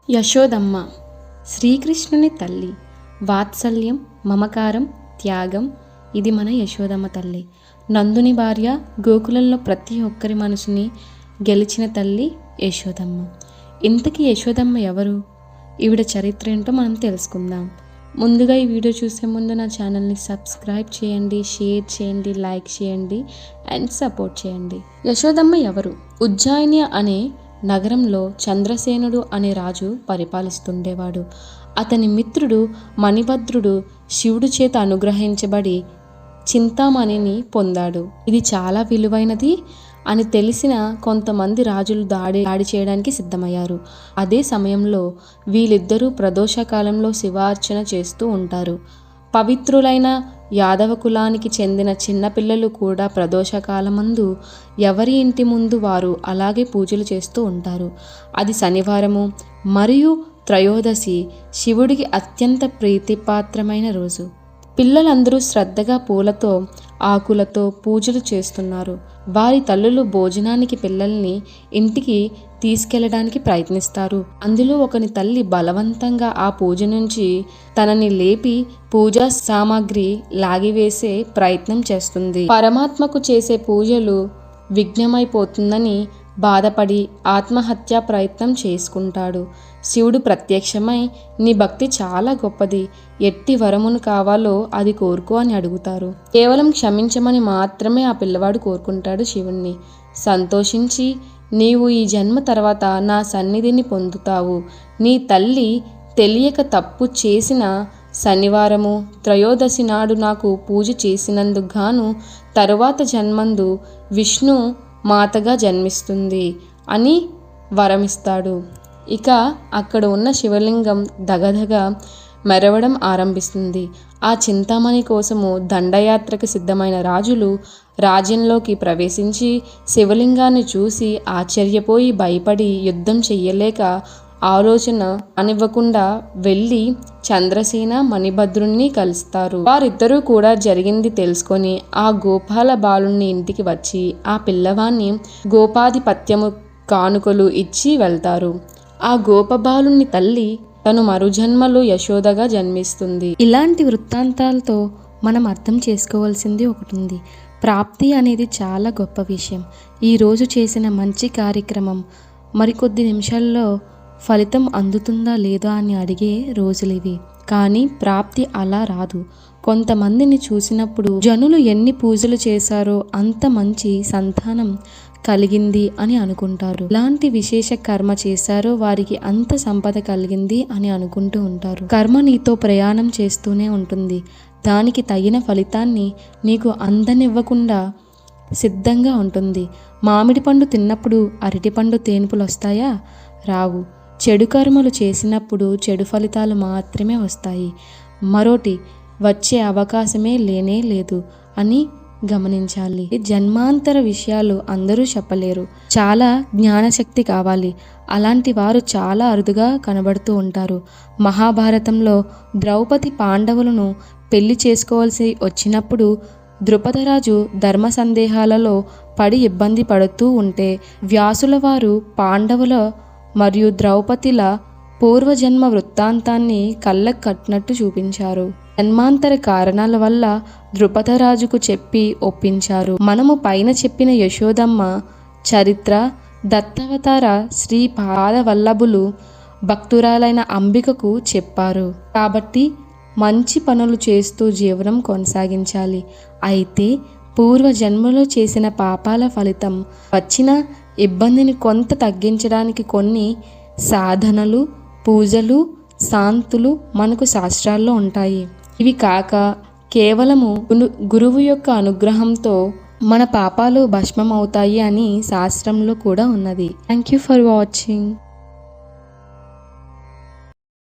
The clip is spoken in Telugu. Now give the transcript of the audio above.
యశోదమ్మ శ్రీకృష్ణుని తల్లి. వాత్సల్యం, మమకారం, త్యాగం ఇది మన యశోదమ్మ తల్లి. నందుని భార్య, గోకులంలో ప్రతి ఒక్కరి మనసుని గెలిచిన తల్లి యశోదమ్మ. ఇంతకీ యశోదమ్మ ఎవరు? ఈవిడ చరిత్ర ఏంటో మనం తెలుసుకుందాం. ముందుగా ఈ వీడియో చూసే ముందు నా ఛానల్ని సబ్స్క్రైబ్ చేయండి, షేర్ చేయండి, లైక్ చేయండి అండ్ సపోర్ట్ చేయండి. యశోదమ్మ ఎవరు? ఉజ్జయిని అనే నగరంలో చంద్రసేనుడు అనే రాజు పరిపాలిస్తుండేవాడు. అతని మిత్రుడు మణిభద్రుడు శివుడి చేత అనుగ్రహించబడి చింతామణిని పొందాడు. ఇది చాలా విలువైనది అని తెలిసిన కొంతమంది రాజులు దాడి చేయడానికి సిద్ధమయ్యారు. అదే సమయంలో వీళ్ళిద్దరూ ప్రదోషకాలంలో శివార్చన చేస్తూ ఉంటారు. పవిత్రులైన యాదవ కులానికి చెందిన చిన్నపిల్లలు కూడా ప్రదోషకాలమందు ఎవరి ఇంటి ముందు వారు అలాగే పూజలు చేస్తూ ఉంటారు. అది శనివారము మరియు త్రయోదశి, శివుడికి అత్యంత ప్రీతిపాత్రమైన రోజు. పిల్లలందరూ శ్రద్ధగా పూలతో, ఆకులతో పూజలు చేస్తున్నారు. వారి తల్లులు భోజనానికి పిల్లల్ని ఇంటికి తీసుకెళ్లడానికి ప్రయత్నిస్తారు. అందులో ఒకని తల్లి బలవంతంగా ఆ పూజ నుంచి తనని లేపి పూజా సామాగ్రి లాగివేసే ప్రయత్నం చేస్తుంది. పరమాత్మకు చేసే పూజలు విఘ్నమైపోతుందని బాధపడి ఆత్మహత్యా ప్రయత్నం చేసుకుంటాడు. శివుడు ప్రత్యక్షమై, నీ భక్తి చాలా గొప్పది, ఎట్టి వరమును కావాలో అది కోరుకో అని అడుగుతారు. కేవలం క్షమించమని మాత్రమే ఆ పిల్లవాడు కోరుకుంటాడు శివుణ్ణి. సంతోషించి, నీవు ఈ జన్మ తర్వాత నా సన్నిధిని పొందుతావు. నీ తల్లి తెలియక తప్పు చేసిన శనివారము త్రయోదశి నాడు నాకు పూజ చేసినందుకు గాను తరువాత జన్మందు విష్ణు మాతగా జన్మిస్తుంది అని వరమిస్తాడు. ఇక అక్కడ ఉన్న శివలింగం దగదగ మెరవడం ఆరంభిస్తుంది. ఆ చింతామణి కోసము దండయాత్రకు సిద్ధమైన రాజులు రాజ్యంలోకి ప్రవేశించి శివలింగాన్ని చూసి ఆశ్చర్యపోయి భయపడి యుద్ధం చెయ్యలేక ఆలోచన అనివ్వకుండా వెళ్ళి చంద్రసేన, మణిభద్రుణ్ణి కలుస్తారు. వారిద్దరూ కూడా జరిగింది తెలుసుకొని ఆ గోపాల బాలుణ్ణి ఇంటికి వచ్చి ఆ పిల్లవాన్ని గోపాధిపత్యము కానుకలు ఇచ్చి వెళ్తారు. ఆ గోపబాలుని తల్లి తను మరుజన్మలో యశోదగా జన్మిస్తుంది. ఇలాంటి వృత్తాంతాలతో మనం అర్థం చేసుకోవాల్సింది ఒకటి ఉంది. ప్రాప్తి అనేది చాలా గొప్ప విషయం. ఈరోజు చేసిన మంచి కార్యక్రమం మరికొద్ది నిమిషాల్లో ఫలితం అందుతుందా లేదా అని అడిగే రోజులివి. కానీ ప్రాప్తి అలా రాదు. కొంతమందిని చూసినప్పుడు జనులు ఎన్ని పూజలు చేశారో అంత మంచి సంతానం కలిగింది అని అనుకుంటారు. ఎలాంటి విశేష కర్మ చేశారో వారికి అంత సంపద కలిగింది అని అనుకుంటూ ఉంటారు. కర్మ నీతో ప్రయాణం చేస్తూనే ఉంటుంది. దానికి తగిన ఫలితాన్ని నీకు అందనివ్వకుండా సిద్ధంగా ఉంటుంది. మామిడి పండు తిన్నప్పుడు అరటిపండు తేనుపులు వస్తాయా? రావు. చెడు కర్మలు చేసినప్పుడు చెడు ఫలితాలు మాత్రమే వస్తాయి. మరోటి వచ్చే అవకాశమే లేనే లేదు అని గమనించాలి. జన్మాంతర విషయాలు అందరూ చెప్పలేరు. చాలా జ్ఞానశక్తి కావాలి. అలాంటి వారు చాలా అరుదుగా కనబడుతూ ఉంటారు. మహాభారతంలో ద్రౌపది పాండవులను పెళ్లి చేసుకోవాల్సి వచ్చినప్పుడు ద్రుపదరాజు ధర్మ సందేహాలలో పడి ఇబ్బంది పడుతూ ఉంటే వ్యాసుల వారు పాండవుల మరియు ద్రౌపదిల పూర్వజన్మ వృత్తాంతాన్ని కళ్ళకు కట్టినట్టు చూపించారు. జన్మాంతర కారణాల వల్ల ద్రుపదరాజుకు చెప్పి ఒప్పించారు. మనము పైన చెప్పిన యశోదమ్మ చరిత్ర దత్తావతార శ్రీ పాదవల్లభులు భక్తురాలైన అంబికకు చెప్పారు. కాబట్టి మంచి పనులు చేస్తూ జీవనం కొనసాగించాలి. అయితే పూర్వజన్మలో చేసిన పాపాల ఫలితం వచ్చిన ఇబ్బందిని కొంత తగ్గించడానికి కొన్ని సాధనలు, పూజలు, శాంతులు మనకు శాస్త్రాల్లో ఉంటాయి. ఇవి కాక కేవలము గురువు యొక్క అనుగ్రహంతో మన పాపాలు భస్మం అవుతాయి అని శాస్త్రంలో కూడా ఉన్నది. Thank you for watching.